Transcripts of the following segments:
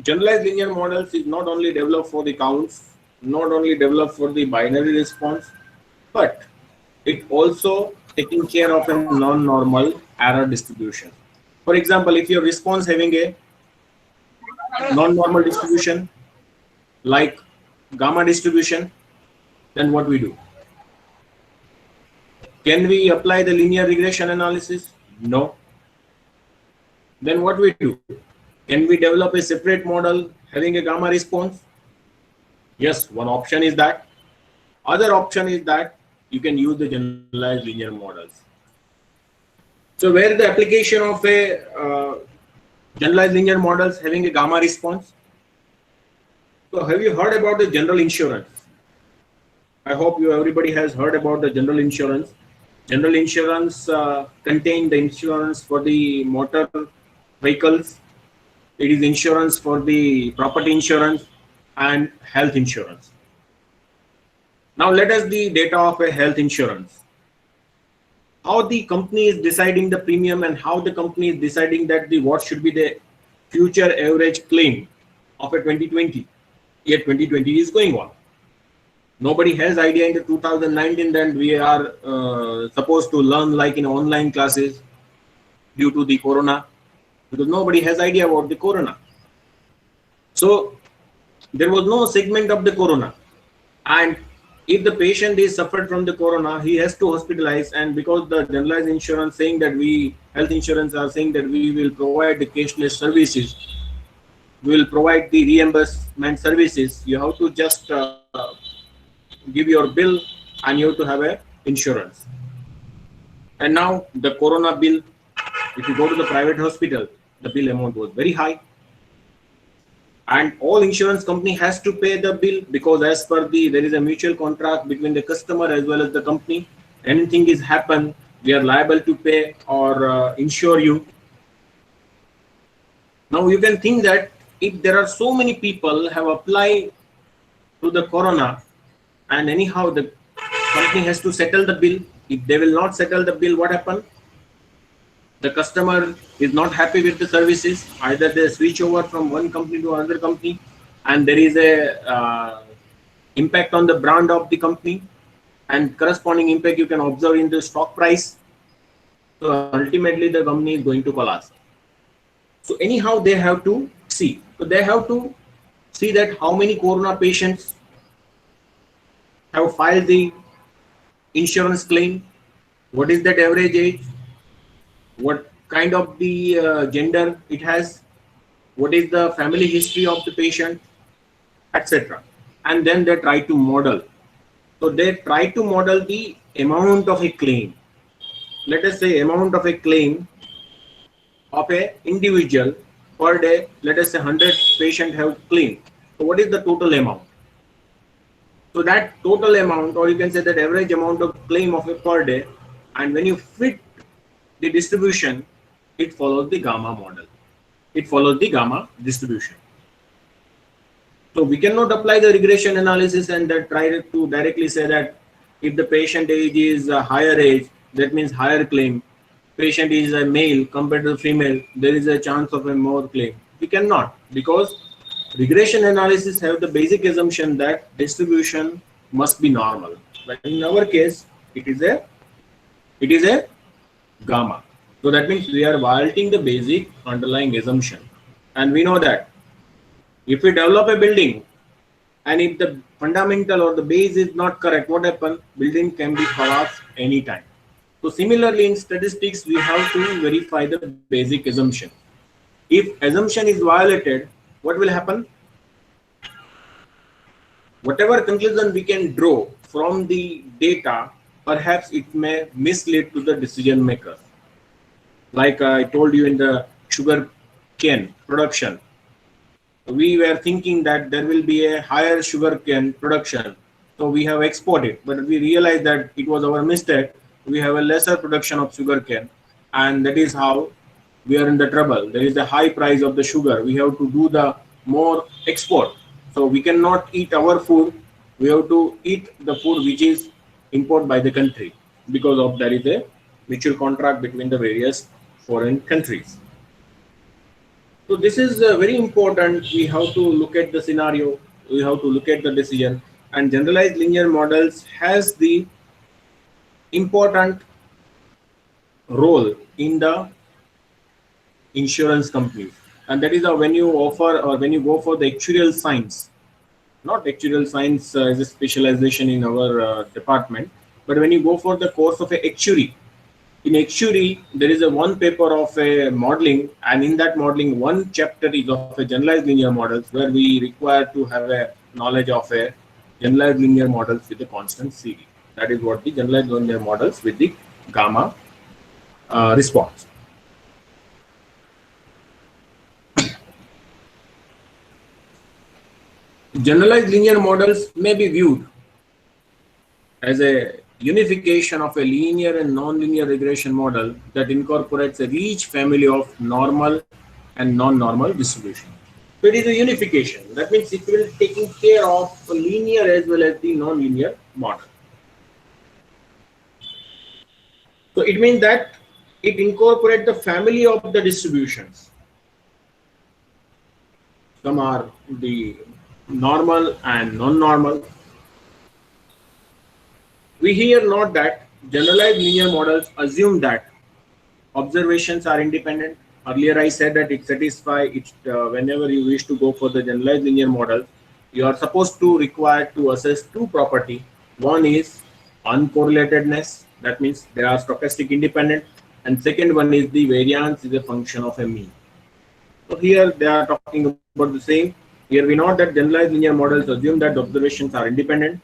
generalized linear models is not only developed for the counts, not only developed for the binary response, but it also taking care of a non-normal error distribution. For example, if your response having a non-normal distribution like gamma distribution, then what we do? Can we apply the linear regression analysis? No. Then what we do? Can we develop a separate model having a gamma response? Yes, one option is that. Other option is that you can use the generalized linear models. So where the application of a generalized linear models having a gamma response. So have you heard about the general insurance? I hope you everybody has heard about the general insurance. General insurance contain the insurance for the motor vehicles. It is insurance for the property insurance and health insurance. Now let us the data of a health insurance. How the company is deciding the premium and how the company is deciding that the what should be the future average claim of a 2020. Yet 2020 is going on. Nobody has idea in the 2019 that we are supposed to learn like in online classes due to the corona, because nobody has idea about the corona. So there was no segment of the corona, and if the patient is suffered from the corona, he has to hospitalize, and because the generalized insurance saying that we health insurance are saying that we will provide the cashless services, we will provide the reimbursement services, you have to just give your bill and you have to have a insurance. And now the corona bill, if you go to the private hospital, the bill amount was very high, and all insurance company has to pay the bill, because as per the there is a mutual contract between the customer as well as the company. Anything is happen, we are liable to pay or insure you. Now you can think that if there are so many people have applied to the corona, and anyhow the company has to settle the bill. If they will not settle the bill, what happen? The customer is not happy with the services. Either they switch over from one company to another company, and there is a impact on the brand of the company, and corresponding impact you can observe in the stock price. So ultimately the company is going to collapse. So anyhow they have to see. So they have to see that how many corona patients have filed the insurance claim, what is that average age, what kind of the gender it has, what is the family history of the patient, etc. And then they try to model. So they try to model the amount of a claim. Let us say amount of a claim of a individual per day. Let us say 100 patient have claimed. So what is the total amount? So that total amount, or you can say that average amount of claim of a per day, and when you fit the distribution, it follows the gamma model. It follows the gamma distribution. So we cannot apply the regression analysis and that try to directly say that if the patient age is a higher age, that means higher claim. Patient is a male compared to female, there is a chance of a more claim. We cannot, because regression analysis have the basic assumption that distribution must be normal. But in our case, it is a gamma. So that means we are violating the basic underlying assumption. And we know that if we develop a building and if the fundamental or the base is not correct, what happens? Building can be collapsed anytime. So similarly in statistics, we have to verify the basic assumption. If assumption is violated, what will happen? Whatever conclusion we can draw from the data, perhaps it may mislead to the decision maker. Like I told you in the sugar cane production, we were thinking that there will be a higher sugar cane production, so we have exported, but we realized that it was our mistake. We have a lesser production of sugar cane, and that is how we are in the trouble. There is a high price of the sugar, we have to do the more export, so we cannot eat our food, we have to eat the food which is imported by the country, because of there is a mutual contract between the various foreign countries. So this is very important. We have to look at the scenario, we have to look at the decision, and generalized linear models has the important role in the insurance companies. And that is when you offer or when you go for the actuarial science, not actuarial science as a specialization in our department, but when you go for the course of a actuary, in actuary there is a one paper of a modeling, and in that modeling one chapter is of a generalized linear models, where we require to have a knowledge of a generalized linear models with a constant CV. That is what the generalized linear models with the gamma response. Generalized linear models may be viewed as a unification of a linear and non-linear regression model that incorporates a rich family of normal and non-normal distribution. So it is a unification. That means it will taking care of linear as well as the non-linear model. So it means that it incorporates the family of the distributions. Some are the normal and non-normal. We here note that generalized linear models assume that observations are independent. Earlier I said that it satisfies it whenever you wish to go for the generalized linear model, you are supposed to require to assess two property. One is uncorrelatedness, that means they are stochastic independent, and second one is the variance is a function of a mean. So here they are talking about the same. Here we know that generalized linear models assume that the observations are independent.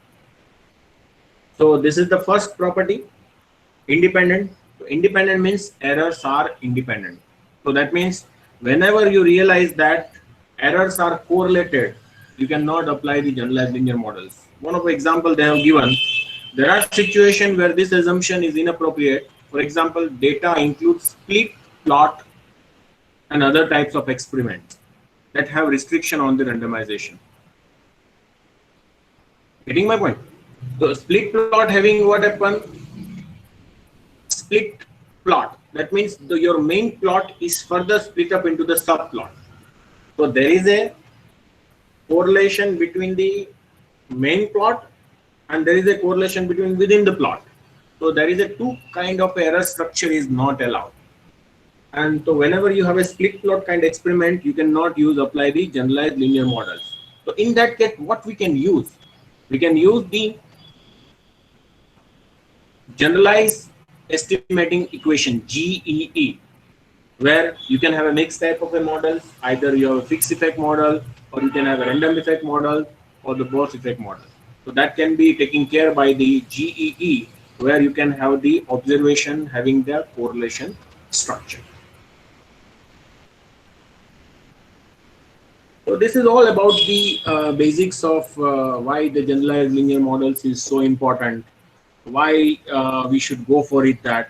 So this is the first property, independent. Independent means errors are independent. So that means whenever you realize that errors are correlated, you cannot apply the generalized linear models. One of the example they have given, there are situations where this assumption is inappropriate. For example, data includes split plot and other types of experiments that have restriction on the randomization. Getting my point? So split plot having what happen? Split plot. That means your main plot is further split up into the subplot. So there is a correlation between the main plot and there is a correlation between within the plot. So there is a two kind of error structure is not allowed. And so whenever you have a split plot kind of experiment, you cannot use apply the generalized linear models. So in that case, what we can use? We can use the generalized estimating equation GEE, where you can have a mixed type of a model. Either you have a fixed effect model, or you can have a random effect model, or the Gauss effect model. So that can be taken care by the GEE, where you can have the observation having the correlation structure. So this is all about the basics of why the generalized linear models is so important, why we should go for it, that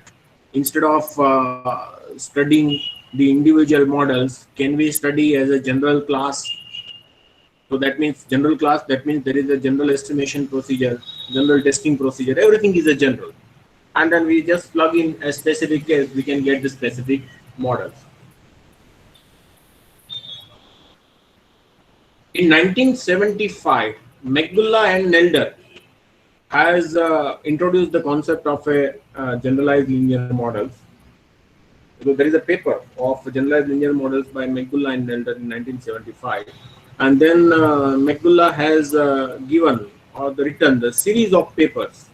instead of studying the individual models, can we study as a general class? So that means general class, that means there is a general estimation procedure, general testing procedure, everything is a general. And then we just plug in a specific case, we can get the specific models. In 1975, McGulla and Nelder has introduced the concept of a generalized linear models. So there is a paper of generalized linear models by McGulla and Nelder in 1975, and then McGulla has given or written the series of papers,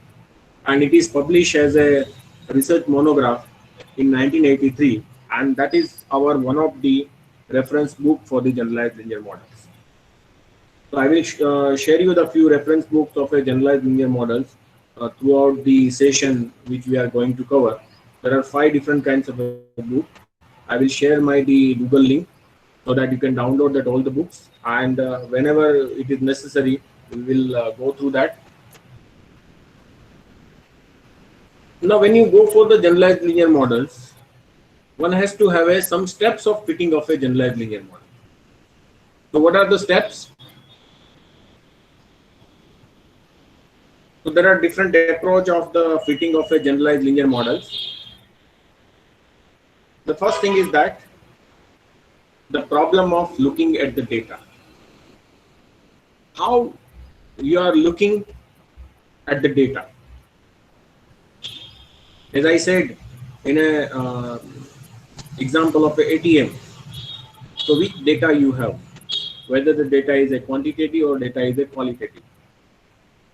and it is published as a research monograph in 1983, and that is our one of the reference book for the generalized linear models. So I will share you the few reference books of a generalized linear models throughout the session which we are going to cover. There are 5 different kinds of a book. I will share the Google link so that you can download that all the books, and whenever it is necessary, we will go through that. Now, when you go for the generalized linear models, one has to have some steps of fitting of a generalized linear model. So what are the steps? So there are different approach of the fitting of a generalized linear models. The first thing is that the problem of looking at the data. How you are looking at the data. As I said in a example of a ATM, so which data you have, whether the data is a quantitative or data is a qualitative.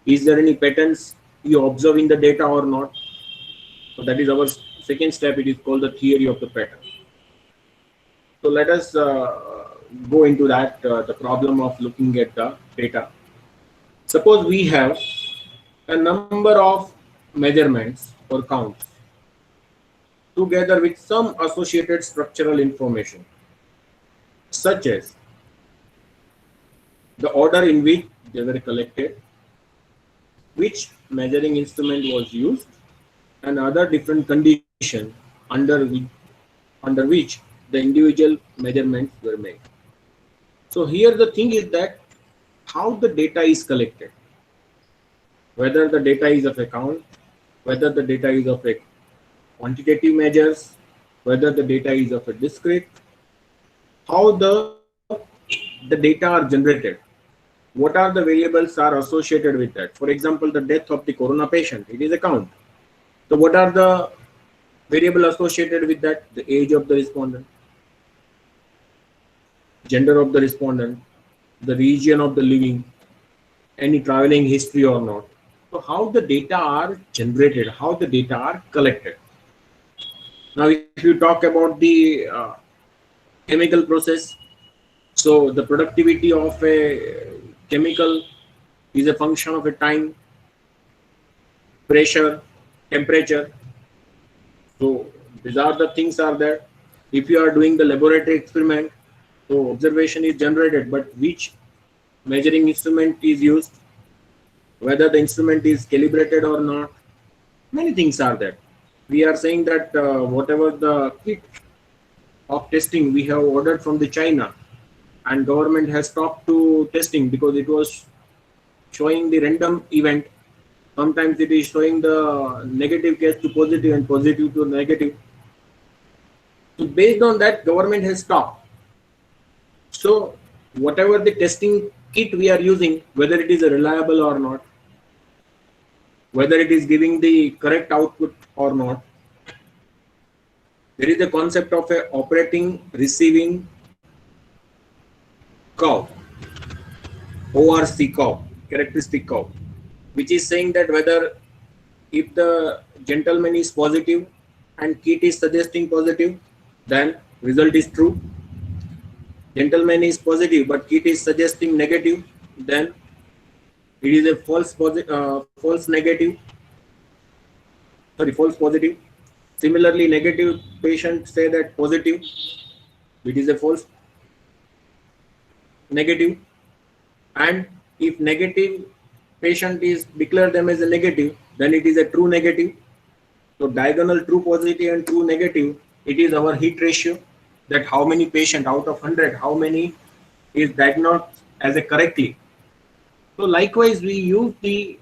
Is there any patterns you observe in the data or not? So that is our second step. It is called the theory of the pattern. So let us go into that, the problem of looking at the data. Suppose we have a number of measurements or counts together with some associated structural information, such as the order in which they were collected, which measuring instrument was used, and other different conditions under which the individual measurements were made. So here the thing is that how the data is collected, whether the data is of a count, whether the data is of a quantitative measures, whether the data is of a discrete, how the data are generated, what are the variables are associated with that. For example, the death of the corona patient, it is a count. So what are the variables associated with that? The age of the respondent, gender of the respondent, the region of the living, any traveling history or not. So how the data are generated, how the data are collected. Now if you talk about the chemical process, so the productivity of a chemical is a function of a time, pressure, temperature. So these are the things are there. If you are doing the laboratory experiment, so observation is generated, but which measuring instrument is used, whether the instrument is calibrated or not, many things are there. We are saying that whatever the kit of testing we have ordered from the China, and government has stopped to testing because it was showing the random event. Sometimes it is showing the negative case to positive and positive to negative. So based on that, government has stopped. So whatever the testing kit we are using, whether it is reliable or not, whether it is giving the correct output or not, there is a concept of a operating receiving curve, ORC curve, characteristic curve, which is saying that whether if the gentleman is positive and kit is suggesting positive, then result is true. Gentleman is positive but kit is suggesting negative, then it is a false negative. Sorry, false positive. Similarly, negative patient say that positive, it is a false negative. And if negative patient is declared them as a negative, then it is a true negative. So diagonal true positive and true negative, it is our hit ratio, that how many patient out of 100, how many is diagnosed as a correctly. So likewise, we use the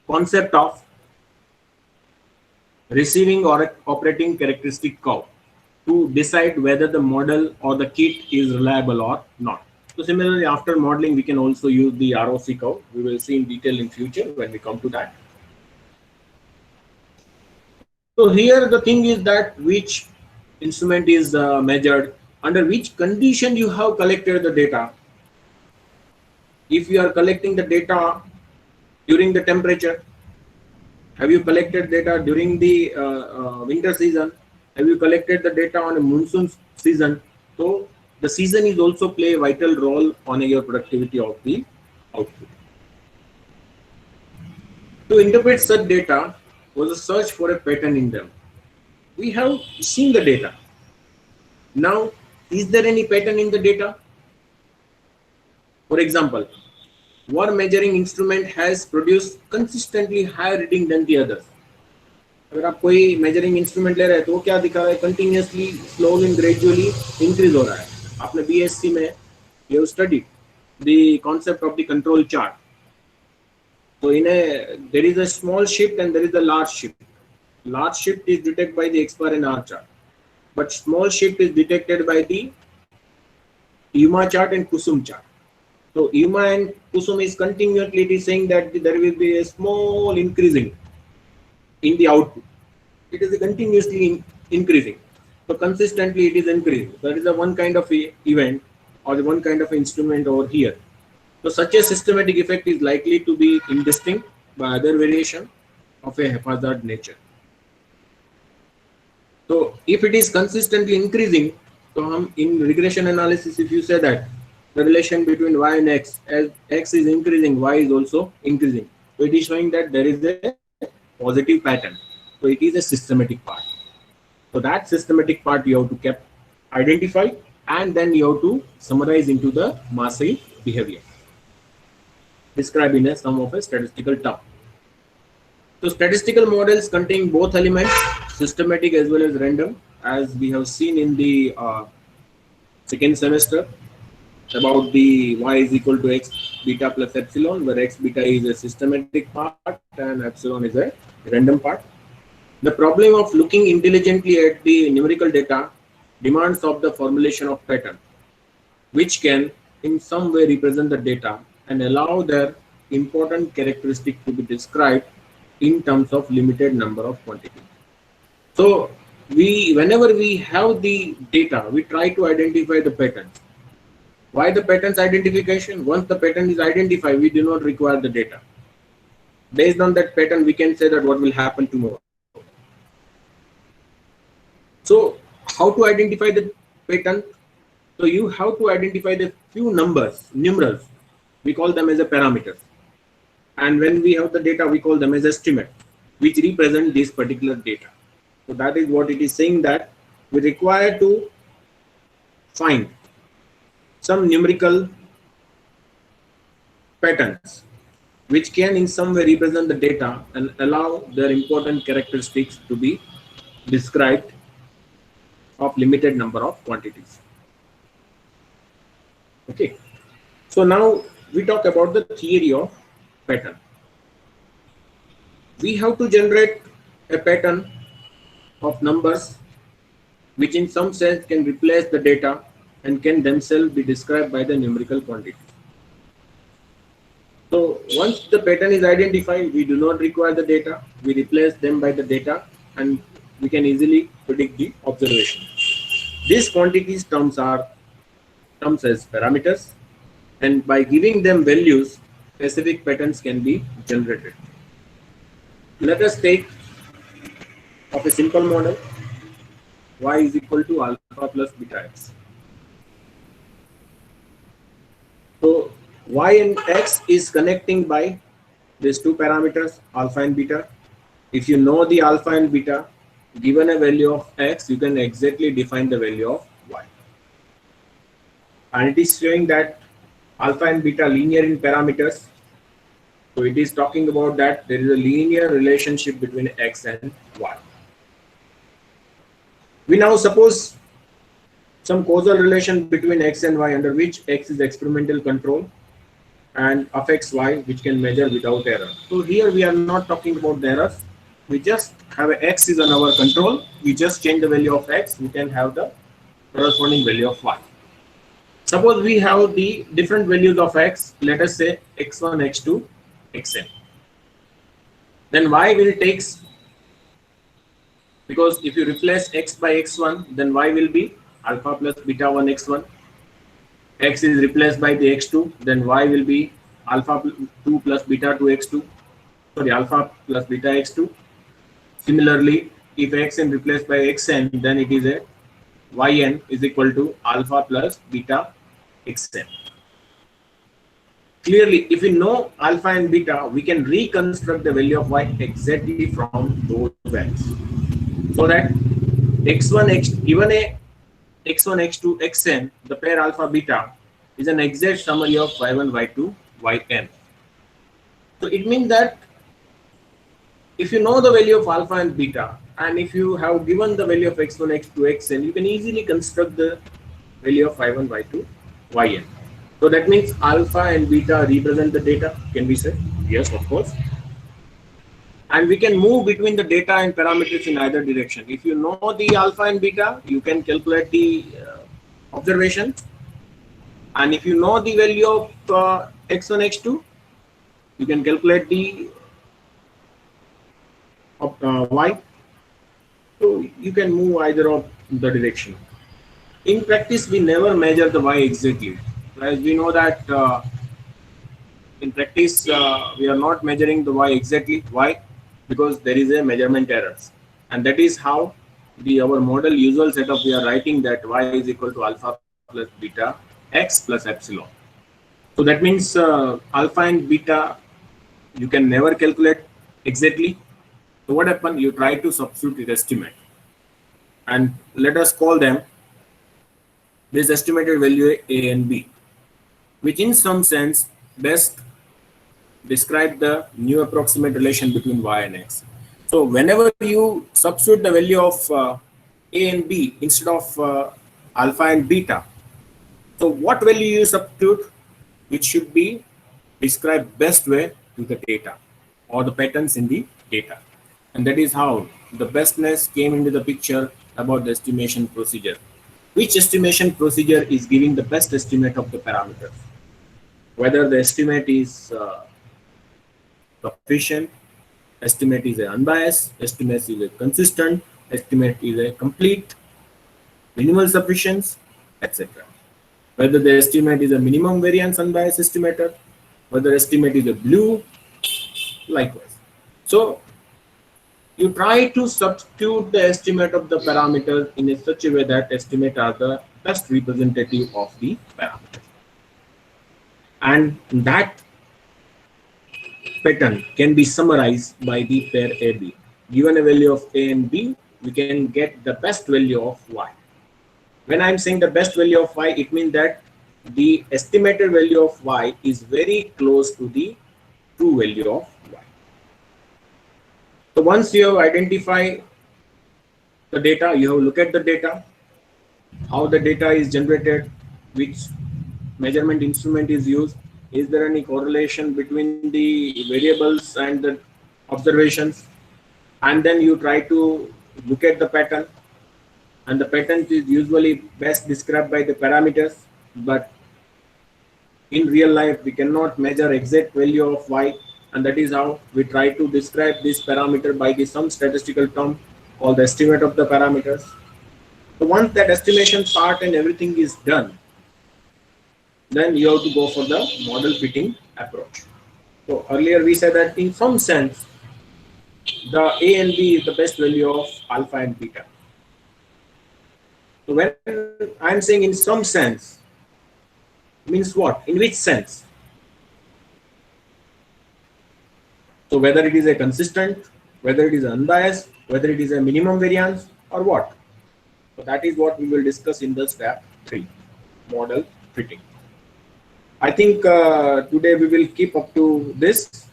concept of receiving or operating characteristic curve to decide whether the model or the kit is reliable or not. So similarly, after modeling, we can also use the ROC curve. We will see in detail in future when we come to that. So here the thing is that which instrument is measured, under which condition you have collected the data. If you are collecting the data during the temperature, have you collected data during the winter season? Have you collected the data on a monsoon season? So the season is also play a vital role on your productivity of the output. To interpret such data was a search for a pattern in them. We have seen the data. Now, is there any pattern in the data? For example, one measuring instrument has produced consistently higher reading than the others. अगर आप कोई measuring instrument ले रहे हैं तो वो क्या दिखा रहा है? Continuously, slowly and gradually increase हो रहा है. आपने BSc में you have studied the concept of the control chart. So there is a small shift and there is a large shift. Large shift is detected by the X bar and R chart, but small shift is detected by the UMA chart and Kusum chart. So UMA and Kusum is continuously, it is saying that there will be a small increasing in the output. It is continuously increasing. So consistently it is increasing. That is a one kind of event or the one kind of instrument over here. So such a systematic effect is likely to be indistinct by other variation of a haphazard nature. So if it is consistently increasing, so in regression analysis, if you say that the relation between y and x, as x is increasing, y is also increasing. So it is showing that there is a positive pattern. So it is a systematic part. So that systematic part you have to identify, and then you have to summarize into the massive behavior, described in a sum of a statistical term. So statistical models contain both elements, systematic as well as random, as we have seen in the second semester about the y is equal to x beta plus epsilon, where x beta is a systematic part and epsilon is a random part. The problem of looking intelligently at the numerical data demands of the formulation of pattern, which can in some way represent the data and allow their important characteristic to be described in terms of limited number of quantities. So whenever we have the data, we try to identify the patterns. Why the patterns identification? Once the pattern is identified, we do not require the data. Based on that pattern, we can say that what will happen tomorrow. So how to identify the pattern? So you have to identify the few numerals. We call them as a parameters. And when we have the data, we call them as estimate, which represent this particular data. So that is what it is saying, that we require to find some numerical patterns which can in some way represent the data and allow their important characteristics to be described of limited number of quantities. Okay, so now we talk about the theory of pattern. We have to generate a pattern of numbers which in some sense can replace the data and can themselves be described by the numerical quantity. So once the pattern is identified, we do not require the data, we replace them by the data, and we can easily predict the observation. These quantities terms as parameters, and by giving them values, specific patterns can be generated. Let us take of a simple model, y is equal to alpha plus beta x. So y and x is connecting by these two parameters, alpha and beta. If you know the alpha and beta, given a value of x, you can exactly define the value of y. And it is showing that alpha and beta linear in parameters. So it is talking about that there is a linear relationship between x and y. We now suppose some causal relation between x and y, under which x is experimental control and affects y, which can measure without error. So here we are not talking about the errors. We just have a x is on our control. We just change the value of x. We can have the corresponding value of y. Suppose we have the different values of x. Let us say x1, x2, xn. Then y will takes, because if you replace x by x1, then y will be alpha plus beta 1 x1. X is replaced by the x2, then y will be alpha 2 plus beta 2 x2. Sorry, alpha plus beta x2. Similarly, if xn replaced by xn, then it is a yn is equal to alpha plus beta xn. Clearly, if we know alpha and beta, we can reconstruct the value of y exactly from those values. So that even a x1, x2, xn, the pair alpha beta, is an exact summary of y1, y2, yn. So it means that if you know the value of alpha and beta, and if you have given the value of x1, x2, xn, you can easily construct the value of y1, y2, yn. So that means alpha and beta represent the data. Can we say? Yes, of course. And we can move between the data and parameters in either direction. If you know the alpha and beta, you can calculate the observation. And if you know the value of x1, x2, you can calculate the y. So you can move either of the direction. In practice, we never measure the y exactly. As we know that in practice, we are not measuring the y exactly. Why? Because there is a measurement errors, and that is how the our model usual setup we are writing that y is equal to alpha plus beta x plus epsilon. So that means alpha and beta you can never calculate exactly. So what happens? You try to substitute the estimate, and let us call them this estimated value a and b, which in some sense best describe the new approximate relation between y and x. So whenever you substitute the value of a and b instead of alpha and beta, so what value you substitute, which should be described best way to the data or the patterns in the data. And that is how the bestness came into the picture about the estimation procedure. Which estimation procedure is giving the best estimate of the parameters? Whether the estimate is sufficient, estimate is a unbiased, estimate is a consistent, estimate is a complete, minimal sufficiency, etc. Whether the estimate is a minimum variance unbiased estimator, whether estimate is a blue, likewise. So you try to substitute the estimate of the parameters in such a way that estimate are the best representative of the parameter. And that pattern can be summarized by the pair AB. Given a value of A and B, we can get the best value of Y. When I'm saying the best value of Y, it means that the estimated value of Y is very close to the true value of Y. So once you have identified the data, you have looked at the data, how the data is generated, which measurement instrument is used, is there any correlation between the variables and the observations, and then you try to look at the pattern, and the pattern is usually best described by the parameters, but in real life we cannot measure exact value of y, and that is how we try to describe this parameter by some statistical term called the estimate of the parameters. So once that estimation part and everything is done, then you have to go for the model fitting approach. So earlier we said that in some sense the A and B is the best value of alpha and beta. So when I'm saying in some sense, means what? In which sense? So whether it is a consistent, whether it is unbiased, whether it is a minimum variance, or what? So that is what we will discuss in the step 3, model fitting. I think today we will keep up to this.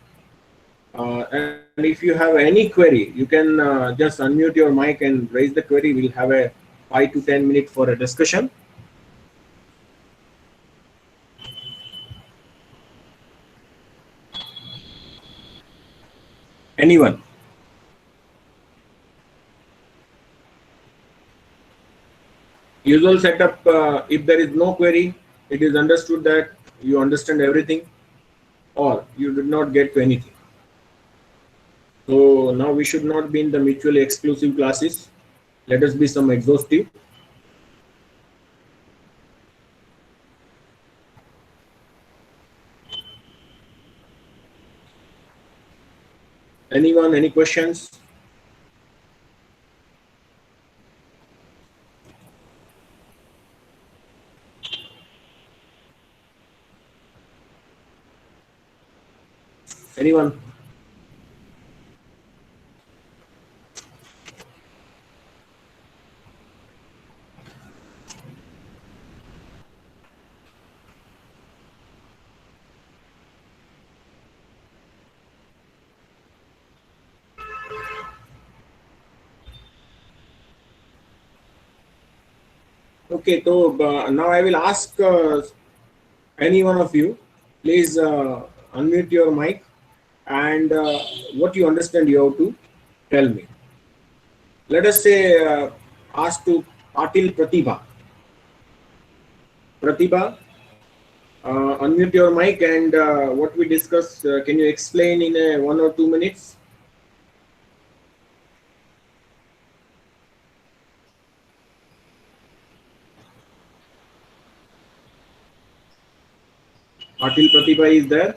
And if you have any query, you can just unmute your mic and raise the query. We'll have a 5 to 10 minutes for a discussion. Anyone? Usual setup, if there is no query, it is understood that you understand everything or you did not get to anything. So now we should not be in the mutually exclusive classes. Let us be some exhaustive. Anyone, any questions? Anyone? Okay, so now I will ask any one of you, please unmute your mic and what you understand you have to tell me. Let us say ask to Patil Pratibha. Pratibha, unmute your mic and what we discussed, can you explain in 1 or 2 minutes? Atil Pratibha is there?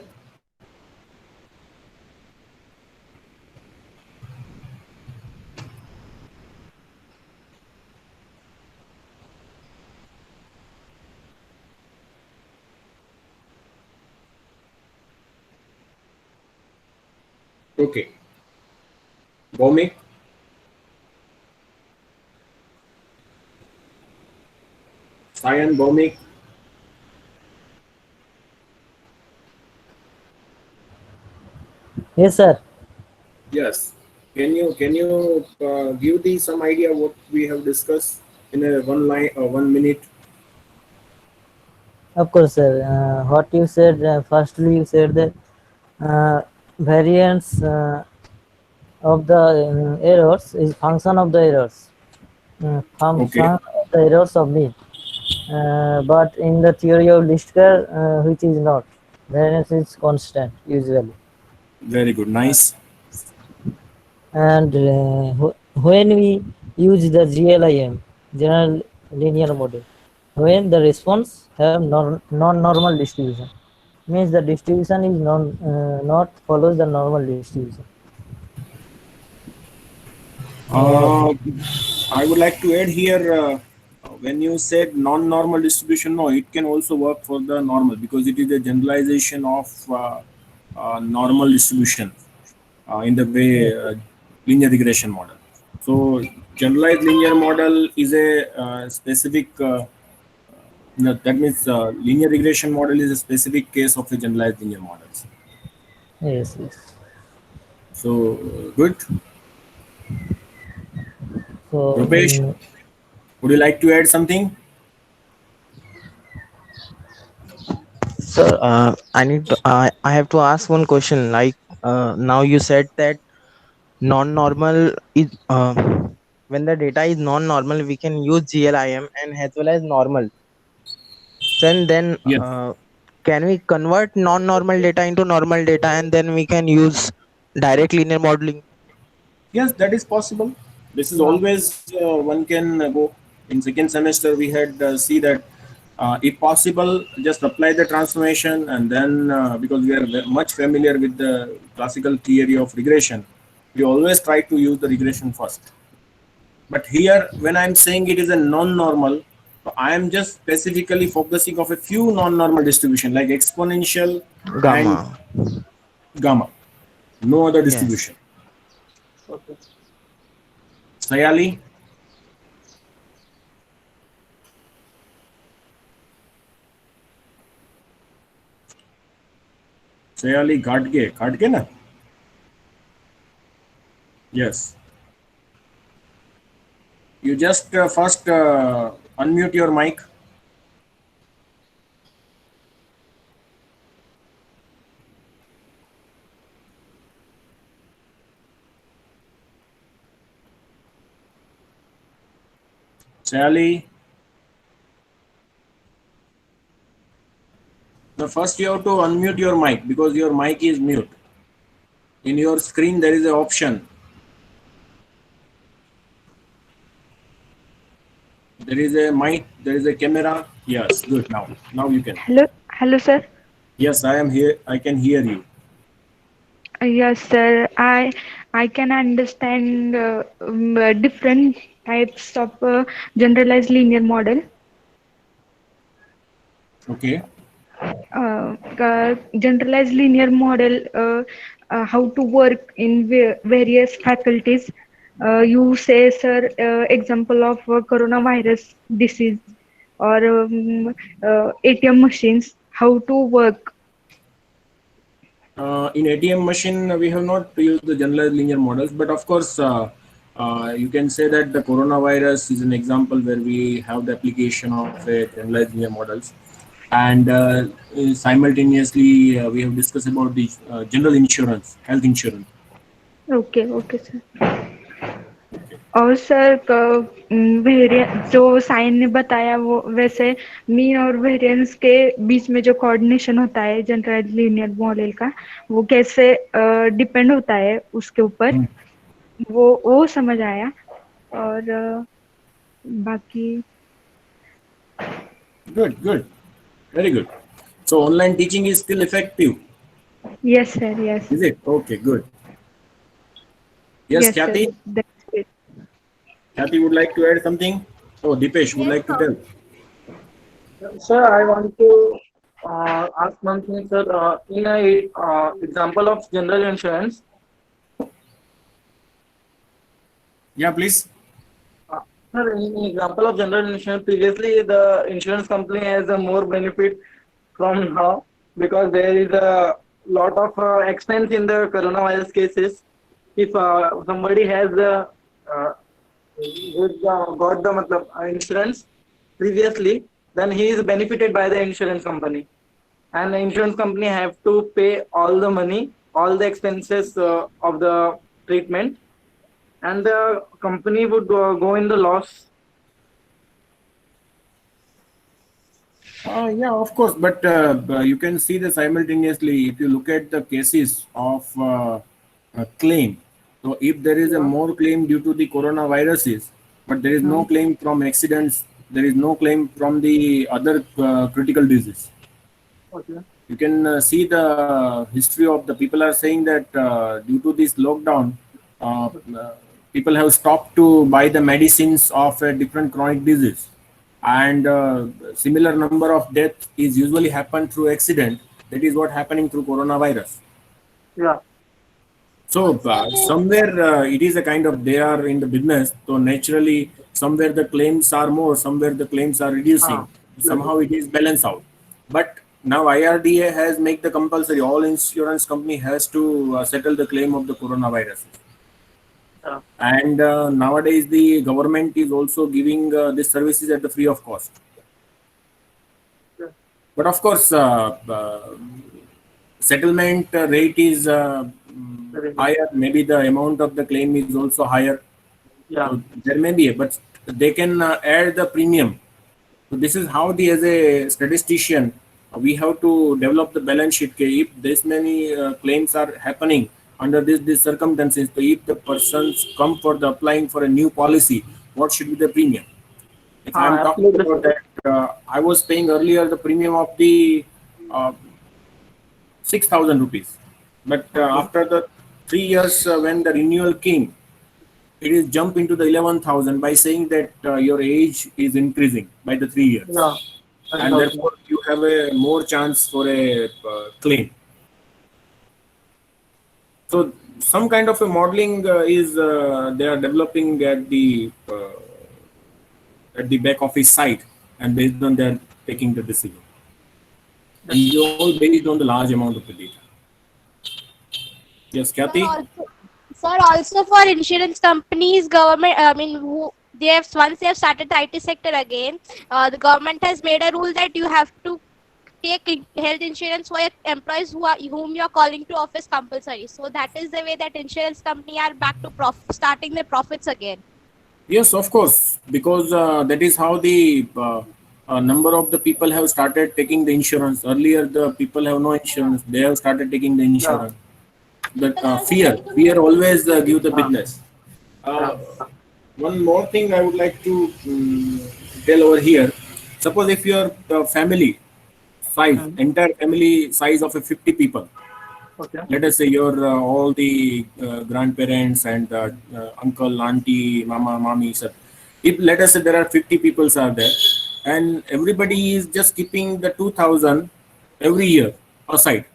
Okay. Bhomik? Sayan, Bhomik? Yes, sir. Yes. Can you give the some idea what we have discussed in a one line or 1 minute? Of course, sir. What you said, firstly, you said that variance of the errors is function of the errors, function Okay. of the errors of mean. But in the theory of least square, which is not, variance is constant usually. Very good. Nice. And when we use the GLIM, general linear model, when the response have non-normal distribution, means the distribution is not follows the normal distribution. Uh, Uh, I would like to add here when you said non-normal distribution, no, it can also work for the normal because it is a generalization of normal distribution in the way linear regression model. So generalized linear model is a specific, no, that means linear regression model is a specific case of a generalized linear models. yes, yes. So good. So Rupesh, would you like to add something? Sir, I have to ask one question. Like now you said that non-normal is when the data is non-normal, we can use GLIM and as well as normal. Then Yes. can we convert non-normal data into normal data and then we can use direct linear modeling? Yes, that is possible. This is No. always one can go. In second semester, we had see that if possible, just apply the transformation and then because we are much familiar with the classical theory of regression, we always try to use the regression first. But here, when I'm saying it is a non-normal, so I am just specifically focusing of a few non-normal distribution like exponential and Gamma. gamma. No other Yes. distribution. Okay. Sayali? Sayali Ghadge na? Yes. You just first unmute your mic. Sayali, the first you have to unmute your mic because your mic is mute. In your screen there is an option. There is a mic, there is a camera. Yes, good now. Now you can. Hello, sir. Yes, I am here. I can hear you. Yes, sir. I can understand different types of generalized linear model. Okay. Generalized linear model, how to work in various faculties. You say, sir, example of coronavirus disease or ATM machines, how to work. In ATM machine, we have not used the generalized linear models, but of course, you can say that the coronavirus is an example where we have the application of generalized linear models. And simultaneously, we have discussed about the general insurance, health insurance. Okay, okay, sir. और sir variant जो sign ने बताया वो वैसे mean और variance के बीच में जो कोऑर्डिनेशन होता है जनरल लीनियर मॉडल का, वो कैसे डिपेंड होता है उसके ऊपर, वो समझ आया। और बाकी Good. Very good. So online teaching is still effective, yes sir, yes is it? Okay, good. Yes, yes sir, Kathy. That's it. Kathy would like to add something. Oh, Dipesh would Yes, like to sir. tell. Sir, I want to ask one thing, sir. In a example of general insurance, Yeah, please. sir, in example of general insurance, previously the insurance company has a more benefit from now because there is a lot of expense in the coronavirus cases. If somebody has got the insurance previously, then he is benefited by the insurance company, and the insurance company have to pay all the money, all the expenses of the treatment, and the company would go in the loss. Yeah, of course, but you can see the simultaneously if you look at the cases of a claim. So if there is a more claim due to the coronaviruses, but there is no claim from accidents, there is no claim from the other critical disease. Okay. You can see the history of the people are saying that due to this lockdown, people have stopped to buy the medicines of a different chronic disease, and similar number of death is usually happen through accident. That is what happening through coronavirus. Yeah. So somewhere it is a kind of they are in the business. So naturally, somewhere the claims are more, somewhere the claims are reducing. Somehow it is balance out. But now IRDA has make the compulsory. All insurance company has to settle the claim of the coronavirus. Yeah. And nowadays the government is also giving these services at the free of cost. But of course, settlement rate is higher. Maybe the amount of the claim is also higher. Yeah. So there may be, but they can add the premium. So this is how the as a statistician we have to develop the balance sheet. If this many claims are happening under this circumstances, so if the persons come for the applying for a new policy, what should be the premium? If I am talking Absolutely. about that, I was paying earlier the premium of the 6,000 rupees, but after the 3 years when the renewal came, it is jump into the 11,000 by saying that your age is increasing by the 3 years, Yeah. and therefore you have a more chance for a claim. So some kind of a modeling is they are developing at the back office side, and based on that taking the decision. And it's all based on the large amount of the data. Yes, Kathy. Sir, also for insurance companies, government, I mean, who they have once they have started the IT sector again, the government has made a rule that you have to take health insurance for your employees whom you are calling to office compulsory. So that is the way that insurance company are back to starting their profits again. Yes, of course, because that is how the number of the people have started taking the insurance. Earlier, the people have no insurance; they have started taking the insurance. But fear always give the business. One more thing I would like to tell over here. Suppose if your family size, entire family size of a 50 people. Okay. Let us say your all the grandparents and uncle, auntie, mama, mommy, sir. If let us say there are 50 people are there, and everybody is just keeping the 2,000 every year aside.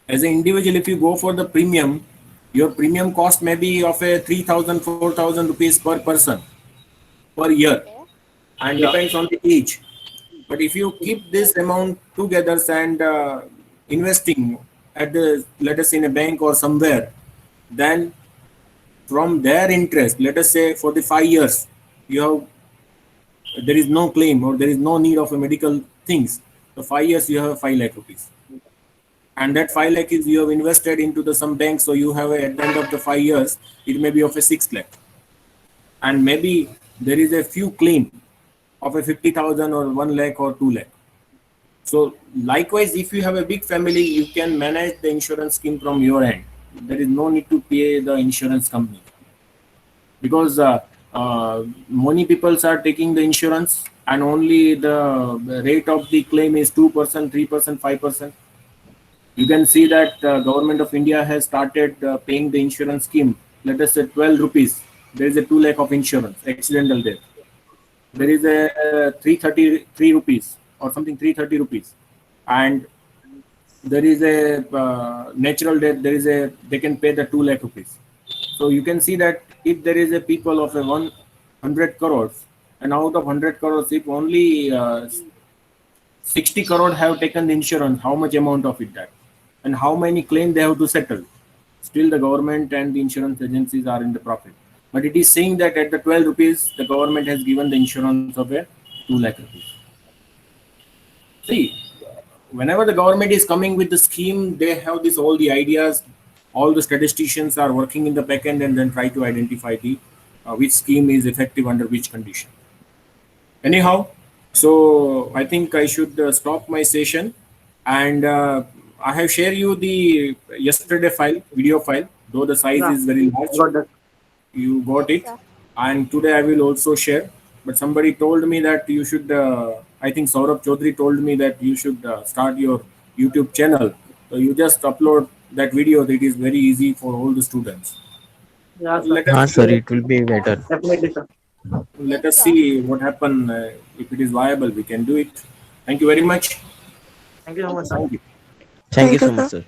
As an individual, if you go for the premium, your premium cost may be of a 3,000, 4,000 rupees per person per year, and depends on the age. But if you keep this amount together and investing at the, let us say in a bank or somewhere, then from their interest, let us say for the 5 years, you have there is no claim or there is no need of a medical things. So 5 years you have 5 lakh rupees. and that 5 lakh is you have invested into the some bank, so you have at the end of the 5 years it may be of a 6 lakh, and maybe there is a few claim of a 50,000 or 1 lakh or 2 lakh. So likewise, if you have a big family, you can manage the insurance scheme from your end. There is no need to pay the insurance company, because many people are taking the insurance and only the rate of the claim is 2%, 3%, 5%. You can see that government of India has started paying the insurance scheme. Let us say 12 rupees. There is a 2 lakh of insurance, accidental death. There is a 333 rupees or something, 330 rupees. And there is a natural death, they can pay the 2 lakh rupees. So you can see that if there is a people of a 100 crores, and out of 100 crores, if only 60 crore have taken the insurance, how much amount of it that? And how many claims they have to settle? Still the government and the insurance agencies are in the profit. But it is saying that at the 12 rupees, the government has given the insurance of a 2 lakh rupees. See, whenever the government is coming with the scheme, they have this all the ideas. All the statisticians are working in the back end and then try to identify the which scheme is effective under which condition. Anyhow, so I think I should stop my session, and I have shared you the yesterday file, video file, though the size is very large. Got that. You got it, and today I will also share. But somebody told me that you should, I think Saurabh Chaudhary told me that you should start your YouTube channel. So you just upload that video. It is very easy for all the students. Yeah, sir. Let us, Sir, it will be better. Definitely, sir. let us see what happen. If it is viable, we can do it. Thank you very much. Thank you so much, sir. Thank you. Thank you so much, sir.